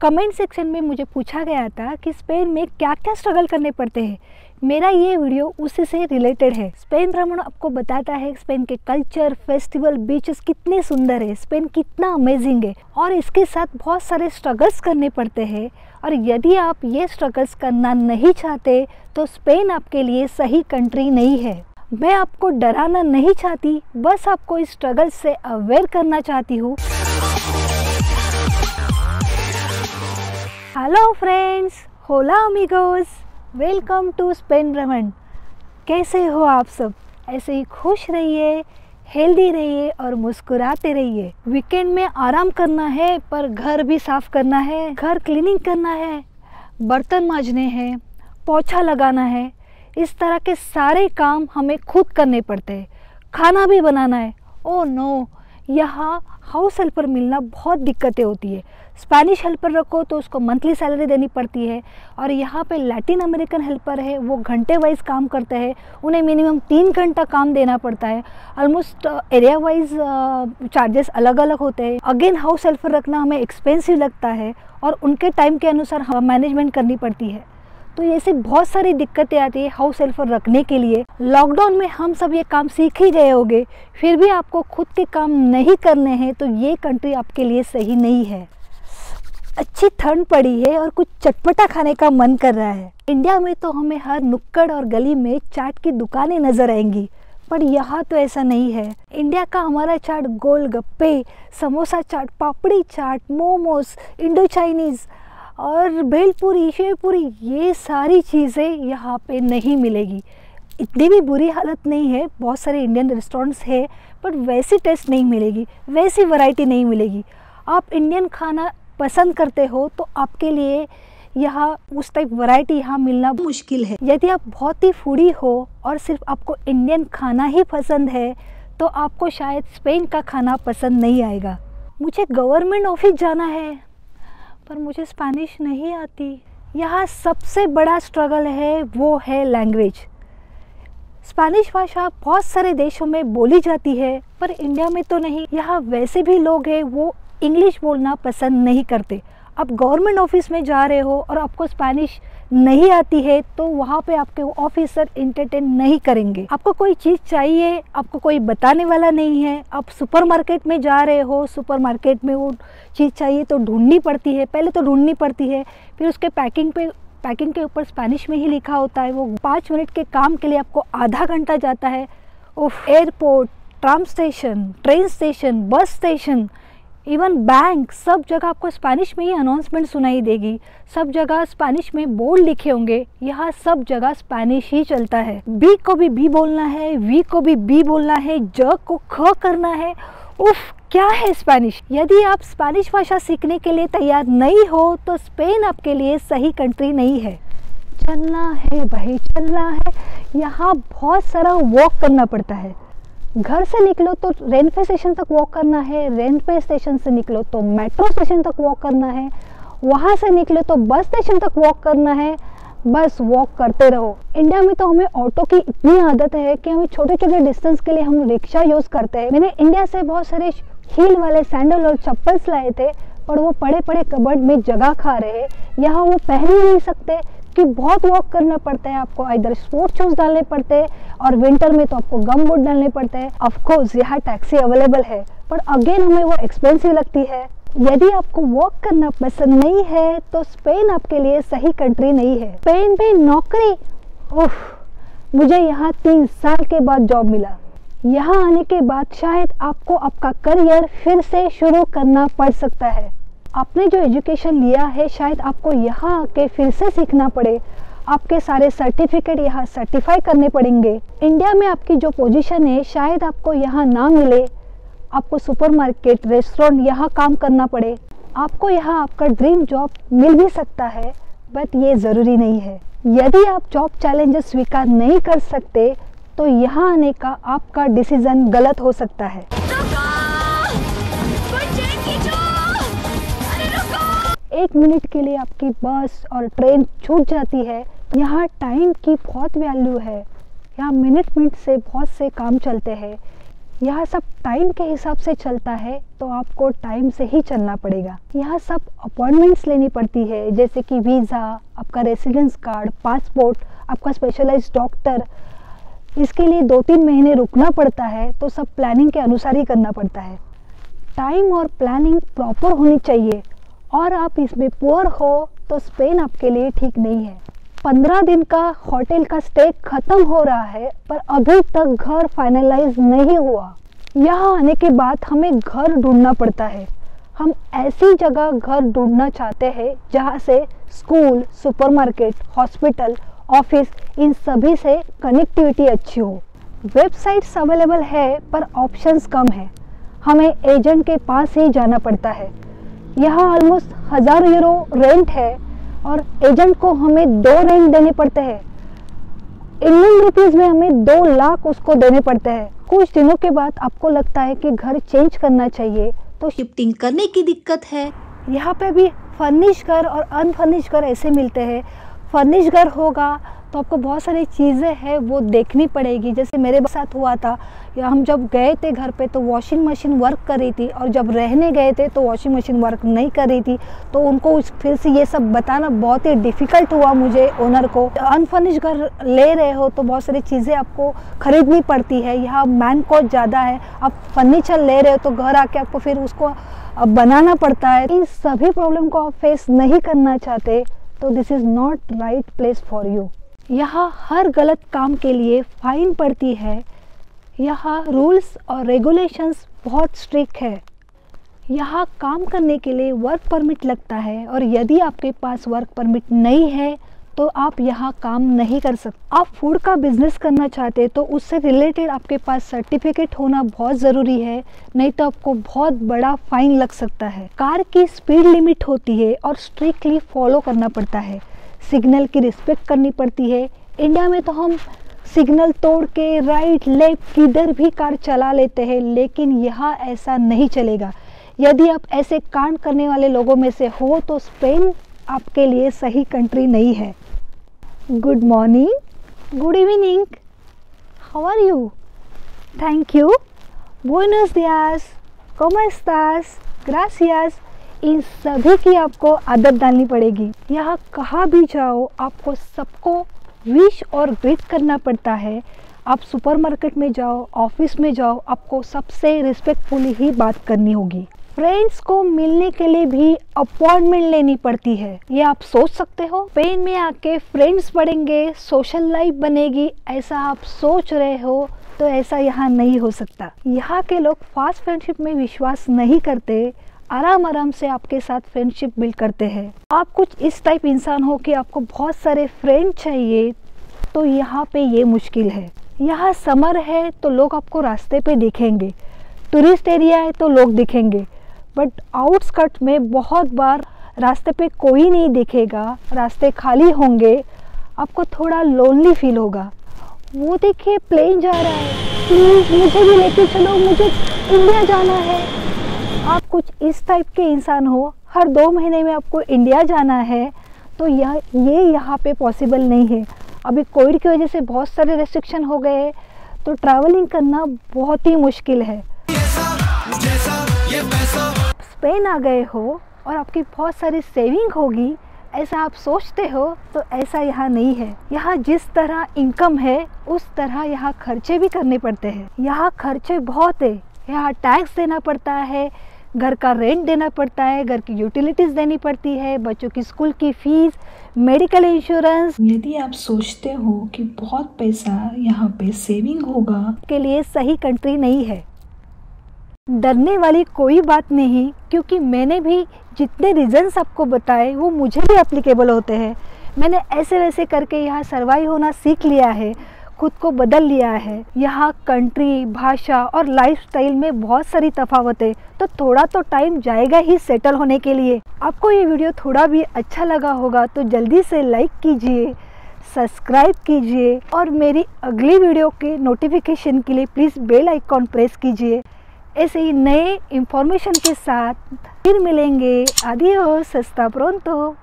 Comment section में मुझे पूछा गया था कि स्पेन में क्या क्या स्ट्रगल करने पड़ते हैं। मेरा ये वीडियो उसी से रिलेटेड है। स्पेन भ्रमण आपको बताता है स्पेन के कल्चर, फेस्टिवल, बीचेस कितने सुंदर है, स्पेन कितना अमेजिंग है और इसके साथ बहुत सारे स्ट्रगल्स करने पड़ते हैं। और यदि आप ये स्ट्रगल्स करना नहीं चाहते तो स्पेन आपके लिए सही कंट्री नहीं है। मैं आपको डराना नहीं चाहती, बस आपको इस स्ट्रगल से अवेयर करना चाहती हूँ। हेलो फ्रेंड्स, होला अमीगोस, वेलकम टू स्पेन भ्रमण। कैसे हो आप सब? ऐसे ही खुश रहिए, हेल्दी रहिए और मुस्कुराते रहिए। वीकेंड में आराम करना है पर घर भी साफ करना है, घर क्लीनिंग करना है, बर्तन मांजने हैं, पोछा लगाना है। इस तरह के सारे काम हमें खुद करने पड़ते हैं। खाना भी बनाना है। ओह नो, यहाँ हाउस हेल्पर मिलना बहुत दिक्कतें होती है। स्पेनिश हेल्पर रखो तो उसको मंथली सैलरी देनी पड़ती है और यहाँ पे लैटिन अमेरिकन हेल्पर है, वो घंटे वाइज काम करते हैं, उन्हें मिनिमम 3 घंटा काम देना पड़ता है। ऑलमोस्ट एरिया वाइज चार्जेस अलग अलग होते हैं। अगेन हाउस हेल्पर रखना हमें एक्सपेंसिव लगता है और उनके टाइम के अनुसार मैनेजमेंट करनी पड़ती है। तो ऐसे बहुत सारी दिक्कतें आती है हाउस हेल्पर रखने के लिए। लॉकडाउन में हम सब ये काम सीख ही गए होंगे, फिर भी आपको खुद के काम नहीं करने हैं तो ये कंट्री आपके लिए सही नहीं है। अच्छी ठंड पड़ी है और कुछ चटपटा खाने का मन कर रहा है। इंडिया में तो हमें हर नुक्कड़ और गली में चाट की दुकानें नजर आएंगी, पर यहाँ तो ऐसा नहीं है। इंडिया का हमारा चाट गोलगप्पे, समोसा चाट, पापड़ी चाट, मोमोज, इंडो चाइनीज़ और भेलपुरी, शेवपुरी, ये सारी चीज़ें यहाँ पे नहीं मिलेगी। इतनी भी बुरी हालत नहीं है, बहुत सारे इंडियन रेस्टोरेंट्स है, पर वैसी टेस्ट नहीं मिलेगी, वैसी वैरायटी नहीं मिलेगी। आप इंडियन खाना पसंद करते हो तो आपके लिए यहाँ उस टाइप वैरायटी यहाँ मिलना मुश्किल है। यदि आप बहुत ही फूडी हो और सिर्फ आपको इंडियन खाना ही पसंद है तो आपको शायद स्पेन का खाना पसंद नहीं आएगा। मुझे गवर्नमेंट ऑफिस जाना है पर मुझे स्पेनिश नहीं आती। यहाँ सबसे बड़ा स्ट्रगल है वो है लैंग्वेज। स्पेनिश भाषा बहुत सारे देशों में बोली जाती है पर इंडिया में तो नहीं। यहाँ वैसे भी लोग हैं वो इंग्लिश बोलना पसंद नहीं करते। आप गवर्नमेंट ऑफिस में जा रहे हो और आपको स्पेनिश नहीं आती है तो वहाँ पे आपके ऑफिसर एंटरटेन नहीं करेंगे। आपको कोई चीज़ चाहिए, आपको कोई बताने वाला नहीं है। आप सुपरमार्केट में जा रहे हो, सुपरमार्केट में वो चीज़ चाहिए तो ढूंढनी पड़ती है, पहले तो ढूंढनी पड़ती है, फिर उसके पैकिंग के ऊपर स्पेनिश में ही लिखा होता है। वो 5 मिनट के काम के लिए आपको आधा घंटा जाता है। Airport, tram station, train station, bus station, even bank, सब जगह आपको स्पेनिश में ही अनाउंसमेंट सुनाई देगी। सब जगह स्पेनिश में बोर्ड लिखे होंगे। यहाँ सब जगह स्पेनिश ही चलता है। बी को भी बी बोलना है, वी को भी बी बोलना है, ज को ख करना है। उफ, क्या है स्पेनिश। यदि आप स्पेनिश भाषा सीखने के लिए तैयार नहीं हो तो स्पेन आपके लिए सही कंट्री नहीं है। चलना है भाई, चलना है। यहाँ बहुत सारा वॉक करना पड़ता है। घर से निकलो तो रेलवे स्टेशन तक वॉक करना है, रेलवे स्टेशन से निकलो तो मेट्रो स्टेशन तक वॉक करना है, वहाँ से निकलो तो बस स्टेशन तक वॉक करना है। बस वॉक करते रहो। इंडिया में तो हमें ऑटो की इतनी आदत है कि हमें छोटे छोटे डिस्टेंस के लिए हम रिक्शा यूज़ करते हैं। मैंने इंडिया से बहुत सारे हील वाले सैंडल और चप्पल्स लाए थे पर वो पड़े पड़े कबर्ड में जगह खा रहे हैं। यहाँ वो पहन ही नहीं सकते कि बहुत वॉक करना पड़ता है। आपको इधर स्पोर्ट शूज डालने पड़ते हैं और विंटर में तो आपको गम बूट डालने पड़ते हैं। ऑफ कोर्स यहाँ टैक्सी अवेलेबल है पर अगेन हमें वो एक्सपेंसिव लगती है। यदि आपको वॉक करना पसंद नहीं है तो स्पेन आपके लिए सही कंट्री नहीं है। स्पेन में नौकरी, उफ, मुझे यहाँ 3 साल के बाद जॉब मिला। यहाँ आने के बाद शायद आपको आपका करियर फिर से शुरू करना पड़ सकता है। आपने जो एजुकेशन लिया है शायद आपको यहाँ आके फिर से सीखना पड़े। आपके सारे सर्टिफिकेट यहाँ सर्टिफाई करने पड़ेंगे। इंडिया में आपकी जो पोजीशन है शायद आपको यहाँ ना मिले। आपको सुपरमार्केट, रेस्टोरेंट यहाँ काम करना पड़े। आपको यहाँ आपका ड्रीम जॉब मिल भी सकता है बट ये ज़रूरी नहीं है। यदि आप जॉब चैलेंजेस स्वीकार नहीं कर सकते तो यहाँ आने का आपका डिसीजन गलत हो सकता है। 1 मिनट के लिए आपकी बस और ट्रेन छूट जाती है। यहाँ टाइम की बहुत वैल्यू है। यहाँ मिनट से बहुत से काम चलते हैं। यहाँ सब टाइम के हिसाब से चलता है, तो आपको टाइम से ही चलना पड़ेगा। यहाँ सब अपॉइंटमेंट्स लेनी पड़ती है, जैसे कि वीज़ा, आपका रेसिडेंस कार्ड, पासपोर्ट, आपका स्पेशलाइज्ड डॉक्टर। इसके लिए 2-3 महीने रुकना पड़ता है, तो सब प्लानिंग के अनुसार ही करना पड़ता है। टाइम और प्लानिंग प्रॉपर होनी चाहिए, और आप इसमें पुअर हो तो स्पेन आपके लिए ठीक नहीं है। 15 दिन का होटल का स्टे ख़त्म हो रहा है, पर अभी तक घर फाइनलाइज नहीं हुआ। यहाँ आने के बाद हमें घर ढूंढना पड़ता है। हम ऐसी जगह घर ढूंढना चाहते हैं जहाँ से स्कूल, सुपरमार्केट, हॉस्पिटल, ऑफिस, इन सभी से कनेक्टिविटी अच्छी हो। वेबसाइट्स अवेलेबल है, पर ऑप्शंस कम है। हमें एजेंट के पास ही जाना पड़ता है। यहाँ ऑलमोस्ट 1000 यूरो रेंट है, और एजेंट को हमें 2 रेंट देने पड़ते हैं। इंडियन रुपीज़ में हमें 2 लाख उसको देने पड़ते हैं। कुछ दिनों के बाद आपको लगता है कि घर चेंज करना चाहिए, तो शिफ्टिंग करने की दिक्कत है। यहाँ पे भी फर्निश घर और अनफर्निश घर ऐसे मिलते हैं। फर्निश घर होगा तो आपको बहुत सारी चीज़ें हैं वो देखनी पड़ेगी। जैसे मेरे साथ हुआ था, या हम जब गए थे घर पे तो वॉशिंग मशीन वर्क कर रही थी, और जब रहने गए थे तो वॉशिंग मशीन वर्क नहीं कर रही थी। तो उनको फिर से ये सब बताना बहुत ही डिफ़िकल्ट हुआ मुझे, ओनर को। अनफर्निश घर ले रहे हो तो बहुत सारी चीज़ें आपको ख़रीदनी पड़ती है। यहाँ मैन कॉस्ट ज़्यादा है। आप फर्नीचर ले रहे हो तो घर आके आपको फिर उसको बनाना पड़ता है। इन सभी प्रॉब्लम को आप फेस नहीं करना चाहते, तो this is not right place for you. यहाँ हर गलत काम के लिए फ़ाइन पड़ती है। यहाँ रूल्स और रेगुलेशंस बहुत स्ट्रिक्ट है। यहाँ काम करने के लिए वर्क परमिट लगता है, और यदि आपके पास वर्क परमिट नहीं है तो आप यहाँ काम नहीं कर सकते। आप फूड का बिजनेस करना चाहते हैं तो उससे रिलेटेड आपके पास सर्टिफिकेट होना बहुत ज़रूरी है, नहीं तो आपको बहुत बड़ा फाइन लग सकता है। कार की स्पीड लिमिट होती है और स्ट्रिक्टली फॉलो करना पड़ता है। सिग्नल की रिस्पेक्ट करनी पड़ती है। इंडिया में तो हम सिग्नल तोड़ के राइट लेफ्ट किधर भी कार चला लेते हैं, लेकिन यहाँ ऐसा नहीं चलेगा। यदि आप ऐसे कांड करने वाले लोगों में से हो तो स्पेन आपके लिए सही कंट्री नहीं है। Good morning, good evening, how are you, thank you, बुएनोस दियास, ¿cómo estás, gracias, इन सभी की आपको आदत डालनी पड़ेगी। यहाँ कहाँ भी जाओ आपको सबको विश और ग्रीट करना पड़ता है। आप सुपरमार्केट में जाओ, ऑफिस में जाओ, आपको सबसे रिस्पेक्टफुली ही बात करनी होगी। फ्रेंड्स को मिलने के लिए भी अपॉइंटमेंट लेनी पड़ती है। ये आप सोच सकते हो स्पेन में आके फ्रेंड्स बढ़ेंगे, सोशल लाइफ बनेगी, ऐसा आप सोच रहे हो तो ऐसा यहाँ नहीं हो सकता। यहाँ के लोग फास्ट फ्रेंडशिप में विश्वास नहीं करते, आराम आराम से आपके साथ फ्रेंडशिप बिल्ड करते हैं। आप कुछ इस टाइप इंसान हो कि आपको बहुत सारे फ्रेंड चाहिए, तो यहाँ पे ये मुश्किल है। यहाँ समर है तो लोग आपको रास्ते पे दिखेंगे, टूरिस्ट एरिया है तो लोग दिखेंगे, बट आउटस्कर्ट में बहुत बार रास्ते पे कोई नहीं दिखेगा, रास्ते खाली होंगे, आपको थोड़ा लोनली फील होगा। वो देखिए प्लेन जा रहा है, प्लीज़ मुझे भी लेके चलो, मुझे इंडिया जाना है। आप कुछ इस टाइप के इंसान हो, हर 2 महीने में आपको इंडिया जाना है, तो ये यहाँ पे पॉसिबल नहीं है। अभी कोविड की वजह से बहुत सारे रेस्ट्रिक्शन हो गए, तो ट्रैवलिंग करना बहुत ही मुश्किल है। स्पेन आ गए हो और आपकी बहुत सारी सेविंग होगी, ऐसा आप सोचते हो, तो ऐसा यहाँ नहीं है। यहाँ जिस तरह इनकम है उस तरह यहाँ खर्चे भी करने पड़ते हैं। यहाँ खर्चे बहुत है। यहाँ टैक्स देना पड़ता है, घर का रेंट देना पड़ता है, घर की यूटिलिटीज़ देनी पड़ती है, बच्चों की स्कूल की फ़ीस, मेडिकल इंश्योरेंस। यदि आप सोचते हो कि बहुत पैसा यहाँ पे सेविंग होगा, के लिए सही कंट्री नहीं है। डरने वाली कोई बात नहीं, क्योंकि मैंने भी जितने रीजंस आपको बताए वो मुझे भी एप्लीकेबल होते हैं। मैंने ऐसे वैसे करके यहाँ सर्वाइव होना सीख लिया है, खुद को बदल लिया है। यहाँ कंट्री, भाषा और लाइफस्टाइल में बहुत सारी तफावत है, तो थोड़ा तो टाइम जाएगा ही सेटल होने के लिए। आपको ये वीडियो थोड़ा भी अच्छा लगा होगा तो जल्दी से लाइक कीजिए, सब्सक्राइब कीजिए, और मेरी अगली वीडियो के नोटिफिकेशन के लिए प्लीज़ बेल आइकॉन प्रेस कीजिए। ऐसे ही नए इंफॉर्मेशन के साथ फिर मिलेंगे। आदियोस, हस्ता प्रोंतो।